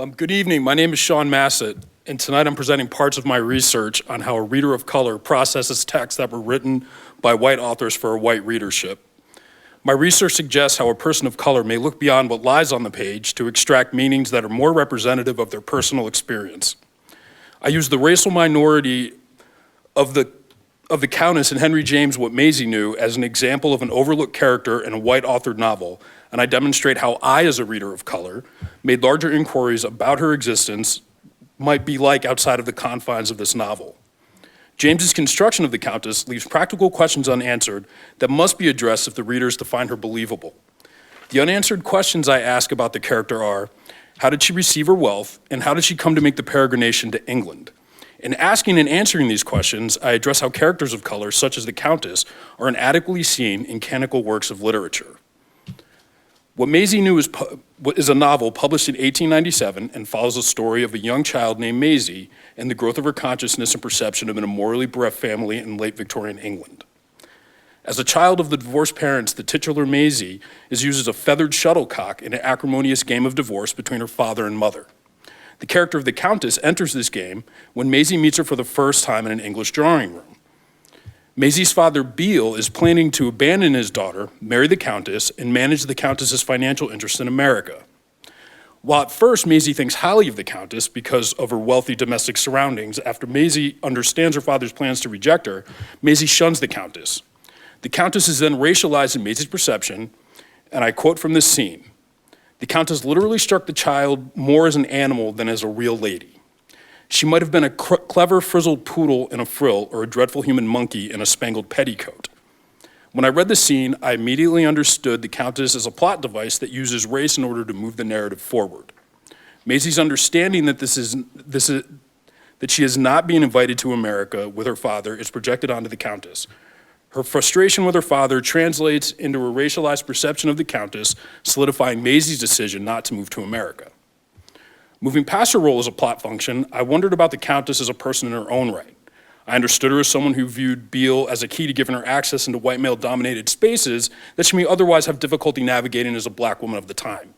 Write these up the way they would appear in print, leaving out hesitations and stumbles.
Good evening. My name is Sean Massett, and tonight I'm presenting parts of my research on how a reader of color processes texts that were written by white authors for a white readership. My research suggests how a person of color may look beyond what lies on the page to extract meanings that are more representative of their personal experience. I use the racial minority of the Countess in Henry James' What Maisie Knew as an example of an overlooked character in a white-authored novel, and I demonstrate how I, as a reader of color, made larger inquiries about her existence might be like outside of the confines of this novel. James's construction of the Countess leaves practical questions unanswered that must be addressed if the reader is to find her believable. The unanswered questions I ask about the character are, how did she receive her wealth, and how did she come to make the peregrination to England? In asking and answering these questions, I address how characters of color, such as the Countess, are inadequately seen in canonical works of literature. What Maisie Knew is a novel published in 1897 and follows the story of a young child named Maisie and the growth of her consciousness and perception of an immorally bereft family in late Victorian England. As a child of the divorced parents, the titular Maisie is used as a feathered shuttlecock in an acrimonious game of divorce between her father and mother. The character of the Countess enters this game when Maisie meets her for the first time in an English drawing room. Maisie's father, Beale, is planning to abandon his daughter, marry the Countess, and manage the Countess's financial interests in America. While at first Maisie thinks highly of the Countess because of her wealthy domestic surroundings, after Maisie understands her father's plans to reject her, Maisie shuns the Countess. The Countess is then racialized in Maisie's perception, and I quote from this scene, "The Countess literally struck the child more as an animal than as a real lady. She might have been a clever frizzled poodle in a frill or a dreadful human monkey in a spangled petticoat." When I read the scene, I immediately understood the Countess as a plot device that uses race in order to move the narrative forward. Maisie's understanding that that she is not being invited to America with her father is projected onto the Countess. Her frustration with her father translates into a racialized perception of the Countess, solidifying Maisie's decision not to move to America. Moving past her role as a plot function, I wondered about the Countess as a person in her own right. I understood her as someone who viewed Beale as a key to giving her access into white male-dominated spaces that she may otherwise have difficulty navigating as a black woman of the time.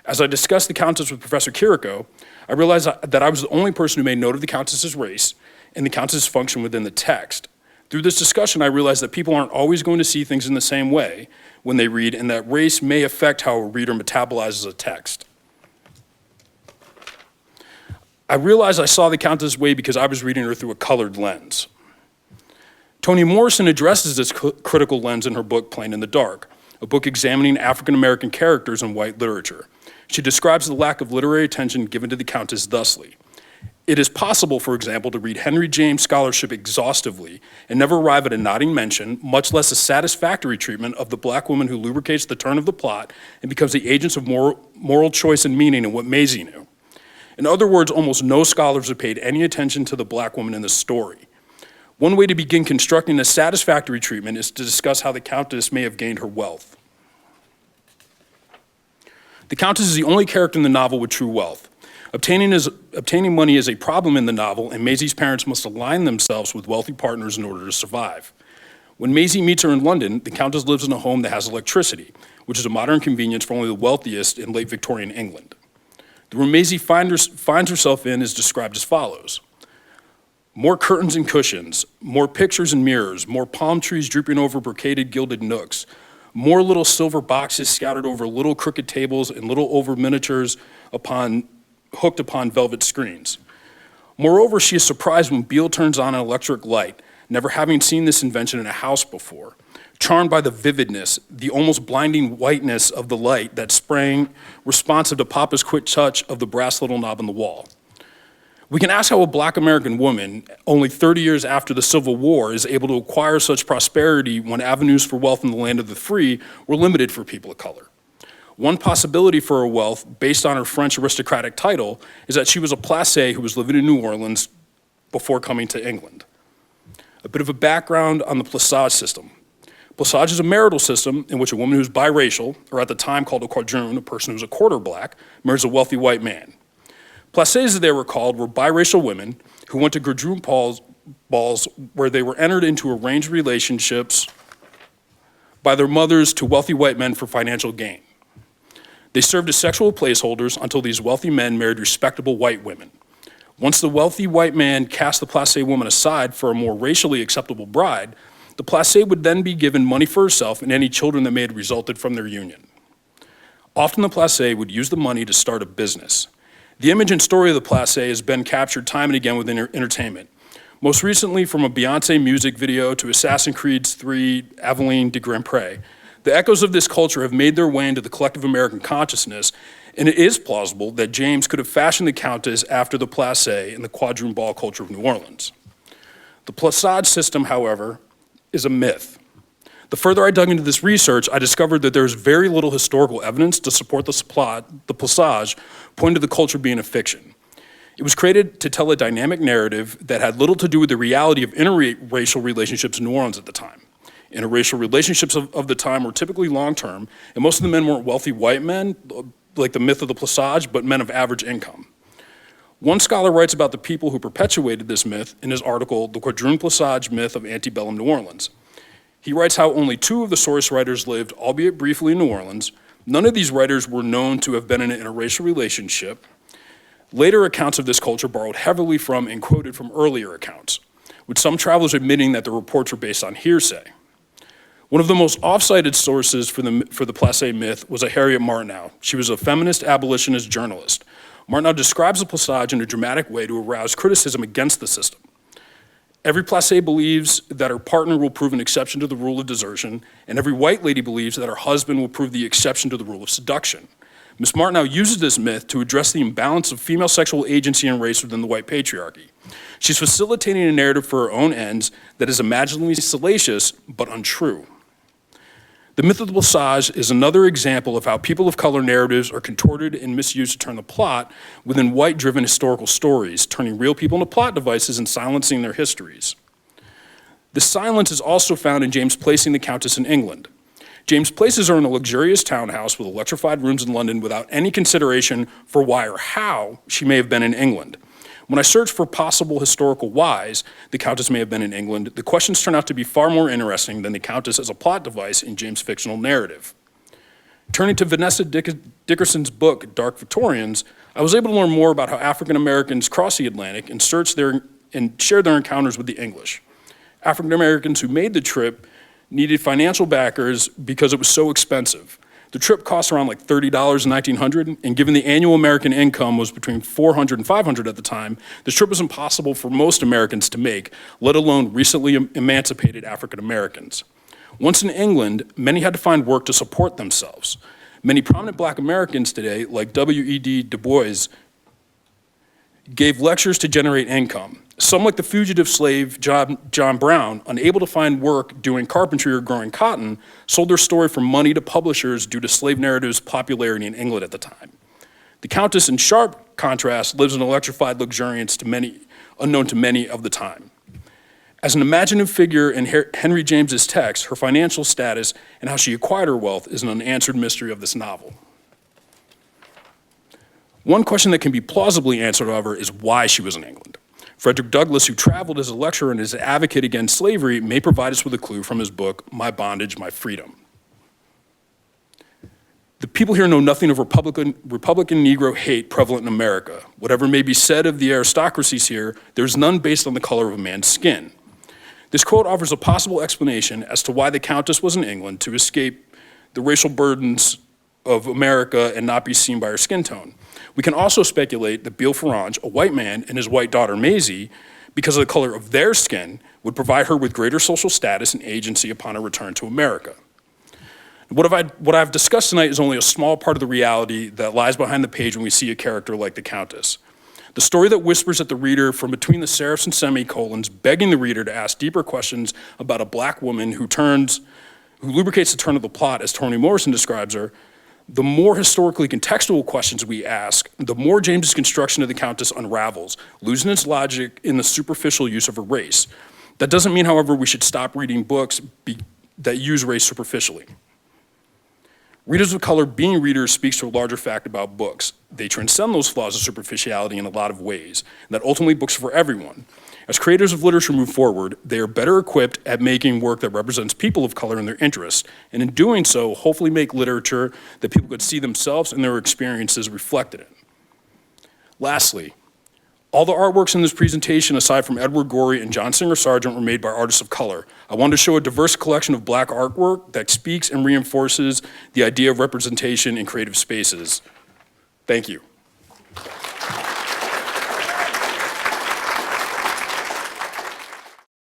As I discussed the Countess with Professor Kiriko, I realized that I was the only person who made note of the Countess's race and the Countess's function within the text. Through this discussion, I realized that people aren't always going to see things in the same way when they read, and that race may affect how a reader metabolizes a text. I realized I saw the Countess' way because I was reading her through a colored lens. Toni Morrison addresses this critical lens in her book, Plain in the Dark, a book examining African-American characters in white literature. She describes the lack of literary attention given to the Countess thusly. It is possible, for example, to read Henry James scholarship exhaustively and never arrive at a nodding mention, much less a satisfactory treatment of the black woman who lubricates the turn of the plot and becomes the agents of moral choice and meaning in What Maisie Knew. In other words, almost no scholars have paid any attention to the black woman in the story. One way to begin constructing a satisfactory treatment is to discuss how the Countess may have gained her wealth. The Countess is the only character in the novel with true wealth. Obtaining money is a problem in the novel, and Maisie's parents must align themselves with wealthy partners in order to survive. When Maisie meets her in London, the Countess lives in a home that has electricity, which is a modern convenience for only the wealthiest in late Victorian England. The room Maisie finds herself in is described as follows: more curtains and cushions, more pictures and mirrors, more palm trees drooping over brocaded gilded nooks, more little silver boxes scattered over little crooked tables and little oval miniatures hooked upon velvet screens. Moreover, she is surprised when Beale turns on an electric light, never having seen this invention in a house before. Charmed by the vividness, the almost blinding whiteness of the light that sprang responsive to Papa's quick touch of the brass little knob on the wall. We can ask how a black American woman, only 30 years after the Civil War, is able to acquire such prosperity when avenues for wealth in the land of the free were limited for people of color. One possibility for her wealth, based on her French aristocratic title, is that she was a placé who was living in New Orleans before coming to England. A bit of a background on the placage system. Placage is a marital system in which a woman who's biracial, or at the time called a quadroon, a person who's a quarter black, marries a wealthy white man. Placés, as they were called, were biracial women who went to quadroon balls where they were entered into arranged relationships by their mothers to wealthy white men for financial gain. They served as sexual placeholders until these wealthy men married respectable white women. Once the wealthy white man cast the placé woman aside for a more racially acceptable bride, the placé would then be given money for herself and any children that may have resulted from their union. Often the placé would use the money to start a business. The image and story of the placé has been captured time and again within entertainment. Most recently, from a Beyoncé music video to Assassin's Creed 3, Aveline de Grandpré, the echoes of this culture have made their way into the collective American consciousness, and it is plausible that James could have fashioned the Countess after the placé in the quadroon ball culture of New Orleans. The Placage system, however, is a myth. The further I dug into this research, I discovered that there is very little historical evidence to support the Placage, pointing to the culture being a fiction. It was created to tell a dynamic narrative that had little to do with the reality of interracial relationships in New Orleans at the time. Interracial relationships of the time were typically long-term, and most of the men weren't wealthy white men, like the myth of the Placage, but men of average income. One scholar writes about the people who perpetuated this myth in his article, The Quadroon Placage Myth of Antebellum New Orleans. He writes how only 2 of the source writers lived, albeit briefly, in New Orleans. None of these writers were known to have been in an interracial relationship. Later accounts of this culture borrowed heavily from and quoted from earlier accounts, with some travelers admitting that the reports were based on hearsay. One of the most oft-cited sources for the placé myth was a Harriet Martineau. She was a feminist abolitionist journalist. Martineau describes the placage in a dramatic way to arouse criticism against the system. Every placé believes that her partner will prove an exception to the rule of desertion, and every white lady believes that her husband will prove the exception to the rule of seduction. Ms. Martineau uses this myth to address the imbalance of female sexual agency and race within the white patriarchy. She's facilitating a narrative for her own ends that is imaginably salacious but untrue. The myth of the Placage is another example of how people of color narratives are contorted and misused to turn the plot within white-driven historical stories, turning real people into plot devices and silencing their histories. This silence is also found in James placing the Countess in England. James places her in a luxurious townhouse with electrified rooms in London without any consideration for why or how she may have been in England. When I searched for possible historical whys the Countess may have been in England, the questions turn out to be far more interesting than the Countess as a plot device in James' fictional narrative. Turning to Vanessa Dickerson's book, Dark Victorians, I was able to learn more about how African Americans crossed the Atlantic and shared their encounters with the English. African Americans who made the trip needed financial backers because it was so expensive. The trip cost around like $30 in 1900, and given the annual American income was between $400 and $500 at the time, this trip was impossible for most Americans to make, let alone recently emancipated African Americans. Once in England, many had to find work to support themselves. Many prominent Black Americans today, like W.E.B. Du Bois, gave lectures to generate income. Some, like the fugitive slave John Brown, unable to find work doing carpentry or growing cotton, sold their story for money to publishers due to slave narrative's popularity in England at the time. The Countess, in sharp contrast, lives an electrified luxuriance unknown to many of the time. As an imaginative figure in Henry James's text, her financial status and how she acquired her wealth is an unanswered mystery of this novel. One question that can be plausibly answered, however, is why she was in England. Frederick Douglass, who traveled as a lecturer and as an advocate against slavery, may provide us with a clue from his book, My Bondage, My Freedom. The people here know nothing of Republican Negro hate prevalent in America. Whatever may be said of the aristocracies here, there's none based on the color of a man's skin. This quote offers a possible explanation as to why the Countess was in England to escape the racial burdens of America and not be seen by her skin tone. We can also speculate that Beale Farrange, a white man, and his white daughter Maisie, because of the color of their skin, would provide her with greater social status and agency upon her return to America. What I've discussed tonight is only a small part of the reality that lies behind the page when we see a character like the Countess. The story that whispers at the reader from between the serifs and semicolons, begging the reader to ask deeper questions about a Black woman who lubricates the turn of the plot, as Toni Morrison describes her. The more historically contextual questions we ask, the more James's construction of the Countess unravels, losing its logic in the superficial use of her race. That doesn't mean, however, we should stop reading books that use race superficially. Readers of color being readers speaks to a larger fact about books. They transcend those flaws of superficiality in a lot of ways, and that ultimately books are for everyone. As creators of literature move forward, they are better equipped at making work that represents people of color and their interests, and in doing so, hopefully make literature that people could see themselves and their experiences reflected in. Lastly, all the artworks in this presentation, aside from Edward Gorey and John Singer Sargent, were made by artists of color. I wanted to show a diverse collection of Black artwork that speaks and reinforces the idea of representation in creative spaces. Thank you.